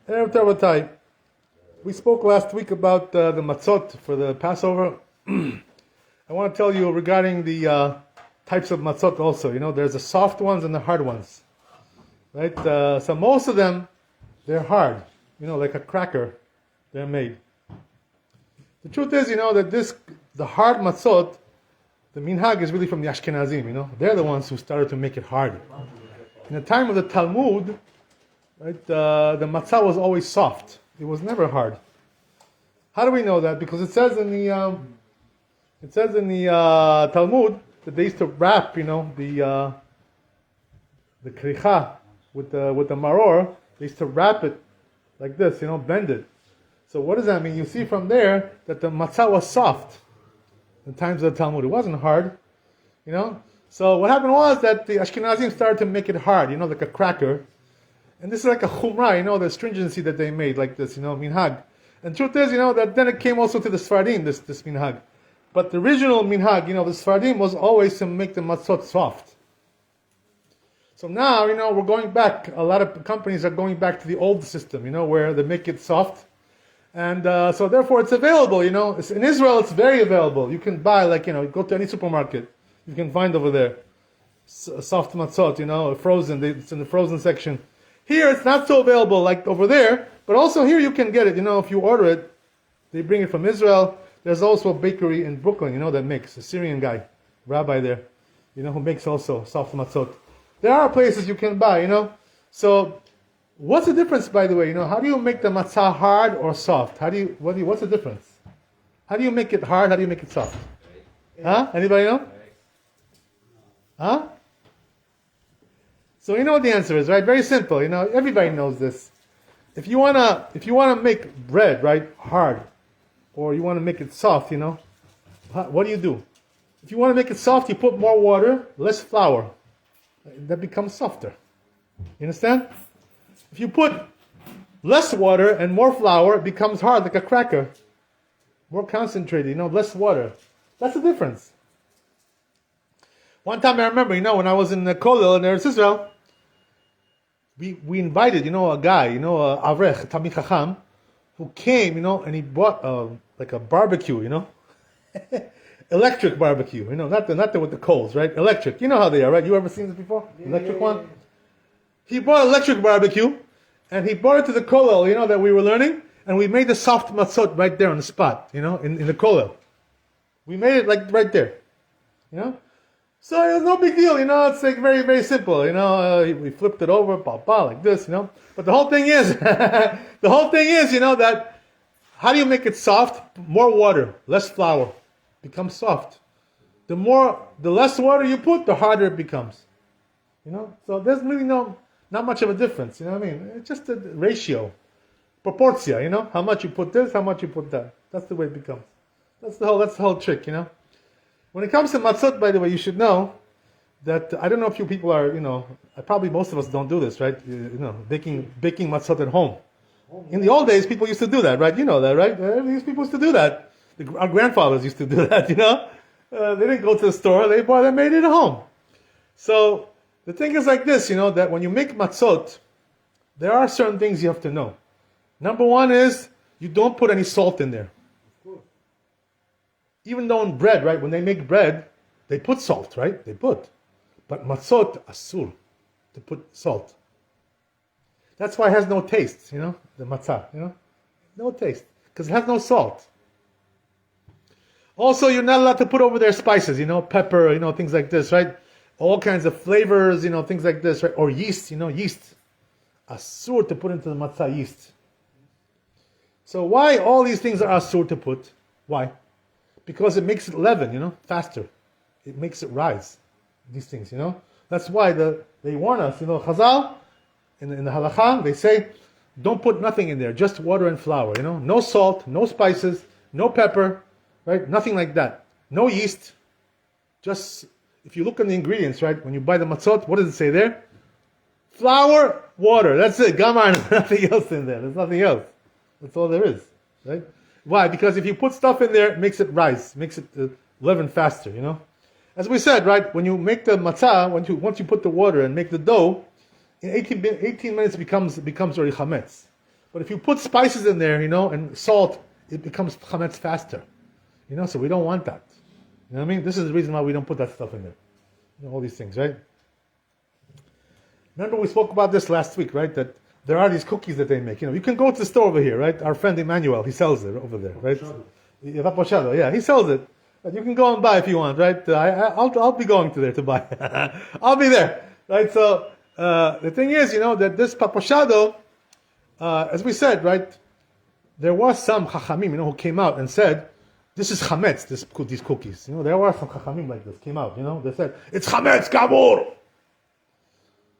Erev Tov. We spoke last week about the Matzot for the Passover. I want to tell you regarding the types of Matzot also. You know, there's the soft ones and the hard ones. Right? So most of them, they're hard. You know, like a cracker, they're made. The truth is, you know, that the hard Matzot, the minhag is really from the Ashkenazim, you know. They're the ones who started to make it hard. In the time of the Talmud, right, the matzah was always soft. It was never hard. How do we know that? Because it says in the Talmud that they used to wrap, you know, the kricha with the maror. They used to wrap it like this, you know, bend it. So what does that mean? You see from there that the matzah was soft in times of the Talmud. It wasn't hard, you know. So what happened was that the Ashkenazim started to make it hard, you know, like a cracker. And this is like a chumrah, you know, the stringency that they made, like this, you know, minhag. And the truth is, you know, that then it came also to the Sfardim, this minhag. But the original minhag, you know, the Sfardim was always to make the matzot soft. So now, you know, we're going back. A lot of companies are going back to the old system, you know, where they make it soft. And so therefore it's available, you know. In Israel, it's very available. You can buy, like, you know, go to any supermarket. You can find over there soft matzot, you know, frozen. It's in the frozen section. Here, it's not so available like over there, but also here you can get it. You know, if you order it, they bring it from Israel. There's also a bakery in Brooklyn, you know, that makes, a Syrian guy, Rabbi there, you know, who makes also soft matzot. There are places you can buy, you know. So, what's the difference, by the way? You know, how do you make the matzah hard or soft? What's the difference? How do you make it hard? How do you make it soft? Huh? Anybody know? Huh? So you know what the answer is, right? Very simple. You know, everybody knows this. If you wanna make bread, right, hard, or you want to make it soft, you know, what do? If you want to make it soft, you put more water, less flour. That becomes softer. You understand? If you put less water and more flour, it becomes hard, like a cracker. More concentrated, you know, less water. That's the difference. One time I remember, you know, when I was in the Kollel in Eretz Israel, we invited, you know, a guy, you know, a Avrech, Talmid Chacham, who came, you know, and he brought like a barbecue, you know, electric barbecue, you know, not the with the coals, right? Electric. You know how they are, right? You ever seen this before? Electric one? He brought electric barbecue, and he brought it to the Kollel, you know, that we were learning, and we made the soft matzot right there on the spot, you know, in the Kollel. We made it like right there, you know. So it was no big deal, you know. It's like very, very simple, you know. We flipped it over, like this, you know. But the whole thing is, you know, that how do you make it soft? More water, less flour, becomes soft. The less water you put, the harder it becomes, you know. So there's really not much of a difference, you know what I mean? It's just a ratio, proportia, you know. How much you put this, how much you put that. That's the way it becomes. That's the whole trick, you know. When it comes to matzot, by the way, you should know that, I don't know if you people are, you know, probably most of us don't do this, right? You know, baking matzot at home. In the old days, people used to do that, right? You know that, right? These people used to do that. Our grandfathers used to do that, you know? They didn't go to the store, they made it at home. So, the thing is like this, you know, that when you make matzot, there are certain things you have to know. Number one is, you don't put any salt in there. Even though in bread, right, when they make bread, they put salt, right? But matzot, asur, to put salt. That's why it has no taste, you know, the matzah, you know? No taste, because it has no salt. Also, you're not allowed to put over there spices, you know, pepper, you know, things like this, right? All kinds of flavors, you know, things like this, right? Or yeast, you know, yeast. Asur to put into the matzah, yeast. So why all these things are asur to put? Why? Because it makes it leaven, you know, faster. It makes it rise. These things, you know. That's why they warn us, you know, Chazal, in the halakha, they say, don't put nothing in there, just water and flour, you know. No salt, no spices, no pepper, right? Nothing like that. No yeast. Just, if you look at the ingredients, right, when you buy the matzot, what does it say there? Flour, water. That's it. Gamar, nothing else in there. There's nothing else. That's all there is, right? Why? Because if you put stuff in there, it makes it rise, makes it leaven faster, you know? As we said, right, when you make the matzah, once you put the water and make the dough, in 18 minutes becomes already chametz. But if you put spices in there, and salt, it becomes chametz faster. So we don't want that. You know what I mean? This is the reason why we don't put that stuff in there. All these things, right? Remember we spoke about this last week, right? That there are these cookies that they make. You can go to the store over here, right? Our friend Emmanuel, he sells it over there, right? Paposhado, yeah, he sells it. But you can go and buy if you want, right? I'll be going to there to buy. I'll be there, right? So the thing is, that this Paposhado, as we said, right? There was some chachamim, who came out and said, this is chametz, these cookies. There were some chachamim like this came out. They said it's chametz gamur.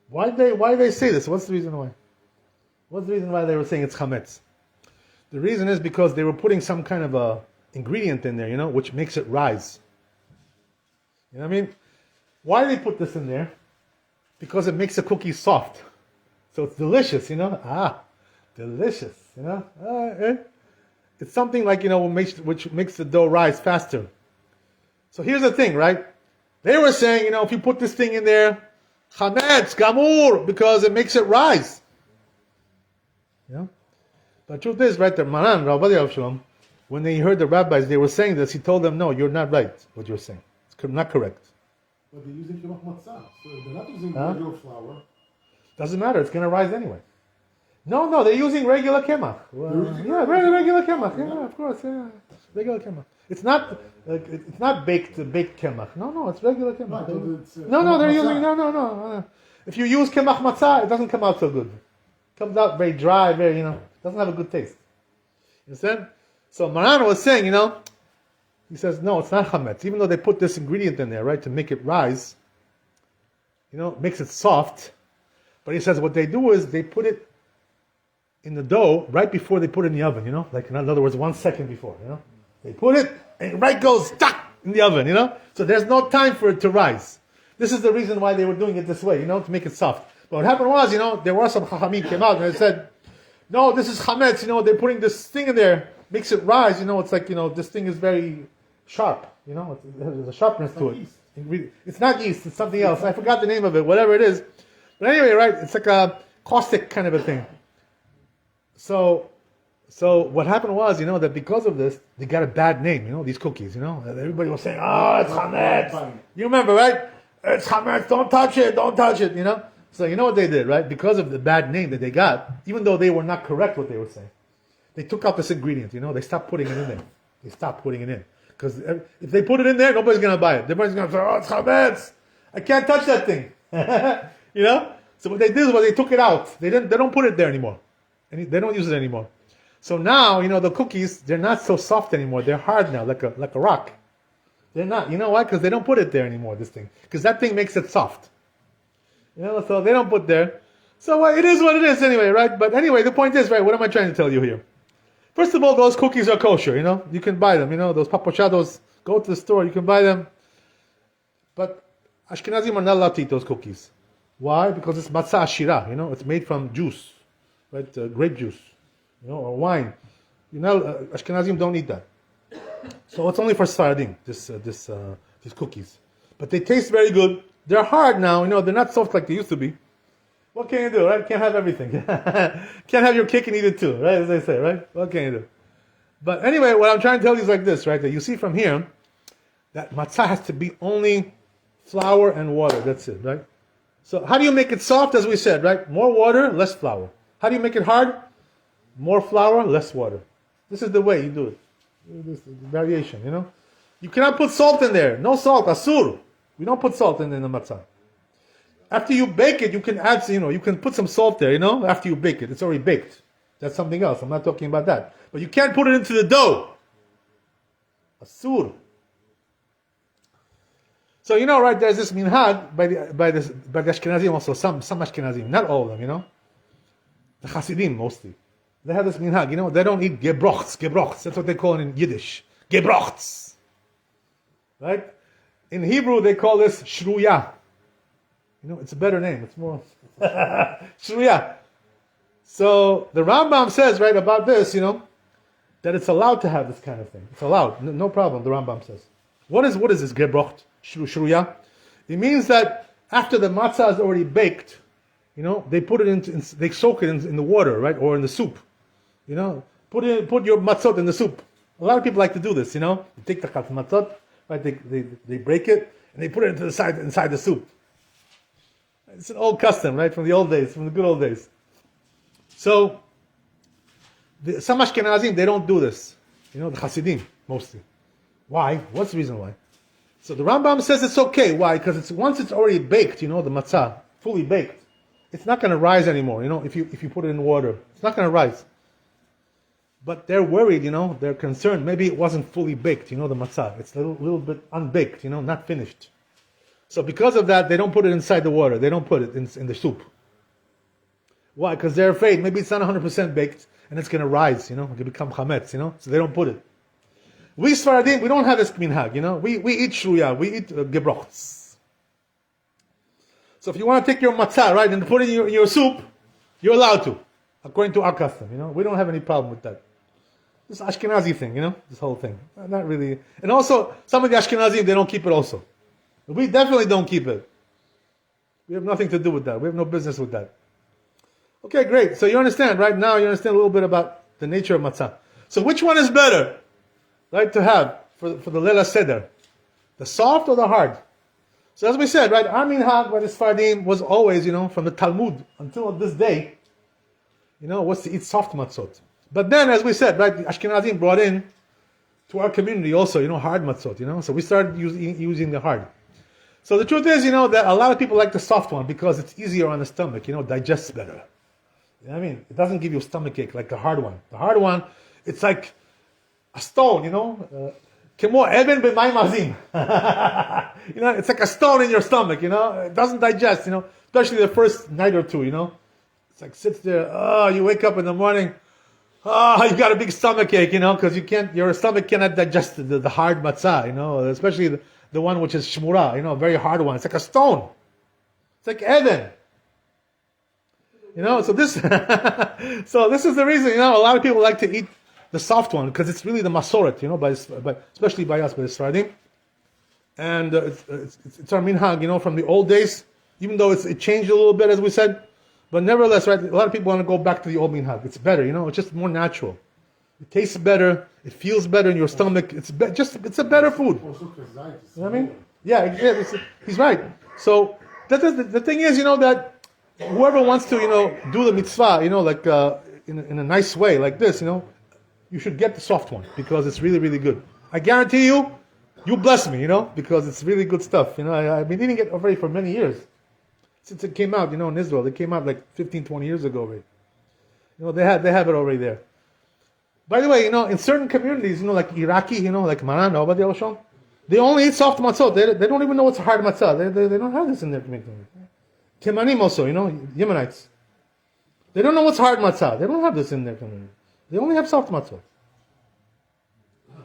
Why they say this? What's the reason why? What's the reason why they were saying it's chametz? The reason is because they were putting some kind of a ingredient in there, which makes it rise. You know what I mean? Why do they put this in there? Because it makes the cookie soft, so it's delicious. Delicious. It's something like, which makes the dough rise faster. So here's the thing, right? They were saying, if you put this thing in there, chametz, gamur, because it makes it rise. But the truth is, right, the Maran, Rabbi, when they heard the rabbis, they were saying this, he told them, no, you're not right, what you're saying. It's not correct. But they're using Matzot, so they're not using regular flour. Doesn't matter, it's going to rise anyway. No, they're using regular kemach. Regular kemach. Yeah, of course. Yeah, regular kemach. It's not baked kemach. No, it's regular kemach. No, they're using no. If you use kemach matzah, it doesn't come out so good. It comes out very dry, doesn't have a good taste. You understand? So Maran was saying, he says, no, it's not chametz. Even though they put this ingredient in there, right, to make it rise, makes it soft. But he says what they do is they put it in the dough right before they put it in the oven, like in other words, 1 second before, They put it and right goes stuck in the oven, So there's no time for it to rise. This is the reason why they were doing it this way, to make it soft. But what happened was, there were some chachamim came out and they said, no, this is chametz, they're putting this thing in there, makes it rise, it's like, this thing is very sharp, there's a sharpness to it. Yeast. It's not yeast, it's something else. I forgot the name of it, whatever it is. But anyway, right, it's like a caustic kind of a thing. So what happened was, that because of this, they got a bad name, these cookies, Everybody was saying, oh, it's chametz. You remember, right? It's chametz, don't touch it, So you know what they did, right? Because of the bad name that they got, even though they were not correct what they were saying, they took out this ingredient, they stopped putting it in there. They stopped putting it in. Because if they put it in there, nobody's going to buy it. Everybody's going to say, oh, it's chametz. I can't touch that thing. So what they did is they took it out. They don't put it there anymore. And they don't use it anymore. So now, the cookies, they're not so soft anymore. They're hard now, like a rock. They're not. You know why? Because they don't put it there anymore, this thing. Because that thing makes it soft. So they don't put there. So it is what it is anyway, right? But anyway, the point is, right, what am I trying to tell you here? First of all, those cookies are kosher, You can buy them, those Paposhados, go to the store, you can buy them. But Ashkenazim are not allowed to eat those cookies. Why? Because it's matzah ashira, it's made from juice. Right, grape juice, or wine. Ashkenazim don't eat that. So it's only for Sfaradim, these cookies. But they taste very good. They're hard now, they're not soft like they used to be. What can you do, right? Can't have everything. Can't have your cake and eat it too, right? As they say, right? What can you do? But anyway, what I'm trying to tell you is like this, right? That you see from here, that matzah has to be only flour and water. That's it, right? So how do you make it soft, as we said, right? More water, less flour. How do you make it hard? More flour, less water. This is the way you do it. This is the variation, You cannot put salt in there. No salt, asur. We don't put salt in the matzah. After you bake it, you can add, you can put some salt there, after you bake it. It's already baked. That's something else. I'm not talking about that. But you can't put it into the dough. Asur. So, right, there's this minhag by the Ashkenazim also, some Ashkenazim, not all of them, The Hasidim mostly. They have this minhag, they don't eat Gebrochts. That's what they call it in Yiddish. Gebrochts. Right? In Hebrew, they call this shruya. It's a better name. It's more shruya. So the Rambam says, right, about this, that it's allowed to have this kind of thing. It's allowed. No problem, the Rambam says. What is this Gebrocht, shruya? It means that after the matzah is already baked, they put it they soak it in the water, right, or in the soup. Put your matzot in the soup. A lot of people like to do this, You take the matzot, right? They break it and they put it into the side inside the soup. It's an old custom, right? From the old days, from the good old days. So some Ashkenazim, they don't do this. The Hasidim mostly. Why? What's the reason why? So the Rambam says it's okay. Why? Because once it's already baked, the matzah, fully baked, it's not going to rise anymore. If you put it in water, it's not going to rise. But they're worried, they're concerned. Maybe it wasn't fully baked, the matzah. It's a little bit unbaked, not finished. So because of that, they don't put it inside the water. They don't put it in the soup. Why? Because they're afraid maybe it's not 100% baked and it's going to rise, it can become chametz, so they don't put it. We Sfaradim, we don't have this minhag, we eat shruya, we eat gebrochts. So if you want to take your matzah, right, and put it in your soup, you're allowed to, according to our custom, we don't have any problem with that. This Ashkenazi thing, this whole thing. Not really. And also, some of the Ashkenazim, they don't keep it also. We definitely don't keep it. We have nothing to do with that. We have no business with that. Okay, great. So you understand, right? Now you understand a little bit about the nature of matzah. So which one is better, right, to have for the Leila Seder? The soft or the hard? So as we said, right, our minhag by the Sfaradim was always, from the Talmud until this day, was to eat soft matzot. But then, as we said, right, the Ashkenazim brought in to our community also, hard matzot, So we started using the hard. So the truth is, that a lot of people like the soft one because it's easier on the stomach, digests better. You know what I mean? It doesn't give you a stomach ache like the hard one. The hard one, it's like a stone, Kemo even b'mayim azim. It's like a stone in your stomach, It doesn't digest, Especially the first night or two, It's like sits there, you wake up in the morning, you got a big stomach ache, because your stomach cannot digest the hard matzah, Especially the one which is shmura, a very hard one. It's like a stone. It's like even. So this is the reason, a lot of people like to eat the soft one, because it's really the masoret, especially by us, by the Sfaradim. And it's our minhag, from the old days, even though it changed a little bit, as we said. But nevertheless, right, a lot of people want to go back to the old minhag. It's better, it's just more natural. It tastes better, it feels better in your stomach. It's a better food. You know what I mean? Yeah, he's right. So the thing is, that whoever wants to, do the mitzvah, like in a nice way, like this, you should get the soft one because it's really, really good. I guarantee you bless me, because it's really good stuff. I've been eating it already for many years. Since it came out, in Israel. It came out like 15, 20 years ago already. They have it already there. By the way, in certain communities, like Iraqi, like Maran, they only eat soft matzot. They don't even know what's hard matzah. They don't have this in their community. Kemanim also, Yemenites. They don't know what's hard matzah. They don't have this in their community. They only have soft matzah.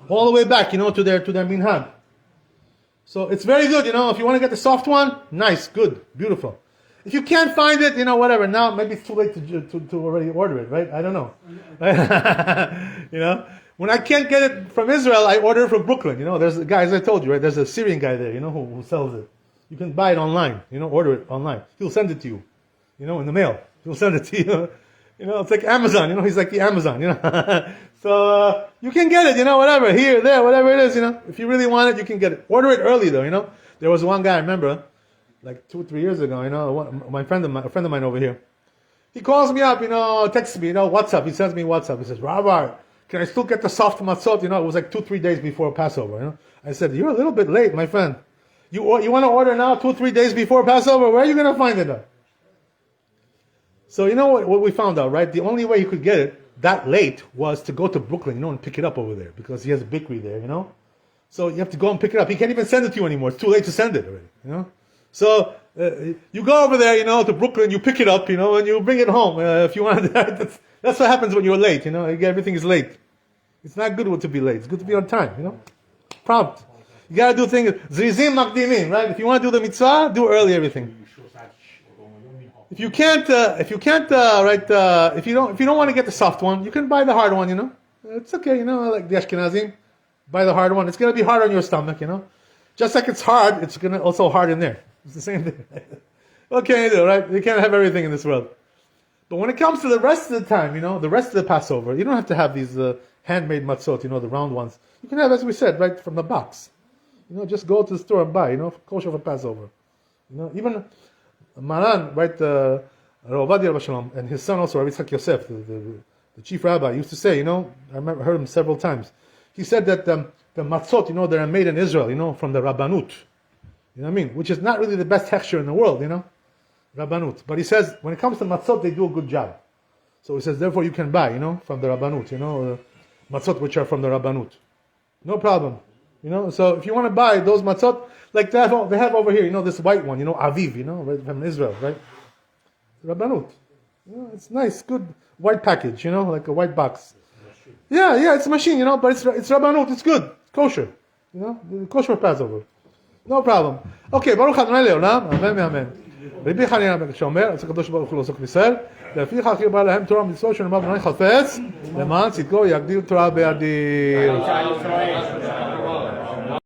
All the way back, to their minhag. So it's very good, if you want to get the soft one, nice, good, beautiful. If you can't find it, whatever. Now maybe it's too late to already order it, right? I don't know. When I can't get it from Israel, I order it from Brooklyn. There's a guy, as I told you, right? There's a Syrian guy there, who sells it. You can buy it online, order it online. He'll send it to you, in the mail. He'll send it to you. It's like Amazon, he's like the Amazon, So you can get it, whatever, here, there, whatever it is, If you really want it, you can get it. Order it early though, There was one guy I remember, like 2 or 3 years ago, a friend of mine over here. He calls me up, texts me, WhatsApp. He sends me WhatsApp. He says, Rabbi, can I still get the soft matzot? It was like 2-3 days before Passover. I said, you're a little bit late, my friend. You want to order now 2-3 days before Passover? Where are you going to find it at? So what we found out, right? The only way you could get it that late was to go to Brooklyn, and pick it up over there because he has a bakery there, So you have to go and pick it up. He can't even send it to you anymore. It's too late to send it already, So you go over there, to Brooklyn, you pick it up, and you bring it home if you want. That's what happens when you're late, Everything is late. It's not good to be late. It's good to be on time, Prompt. You gotta do things. Zrizim makdimim, right? If you want to do the mitzvah, do early everything. If you can't, if you don't want to get the soft one, you can buy the hard one. It's okay, like the Ashkenazim, buy the hard one. It's gonna be hard on your stomach, Just like it's hard, it's gonna also hard in there. It's the same thing. What can you do, right? You can't have everything in this world. But when it comes to the rest of the time, the rest of the Passover, you don't have to have these handmade matzot, the round ones. You can have, as we said, right from the box. Just go to the store and buy, kosher for Passover. Even Maran, right, Rabbi and his son also, Rabbi Yitzchak Yosef, the chief rabbi, used to say, I heard him several times. He said that the matzot, that are made in Israel, from the Rabbanut, which is not really the best texture in the world, Rabbanut. But he says, when it comes to matzot, they do a good job. So he says, therefore you can buy, from the Rabbanut, matzot which are from the Rabbanut. No problem. So if you want to buy those matzot, like they have over here, this white one, Aviv, right, from Israel, right? Rabbanut. It's nice, good white package, like a white box. Yeah, it's a machine, but it's Rabbanut, it's good, it's kosher. Kosher Passover. No problem. Okay, Baruch Adonai Leolam, Amen ואמן. רבי חנינא בן שאומר, אצל הקדוש ברוך הוא לעסוק בישראל, לפיכך ירבה להם תורה ומצוות שנאמר בנוי חפץ, למען צדקו יגדיל תורה באדיר.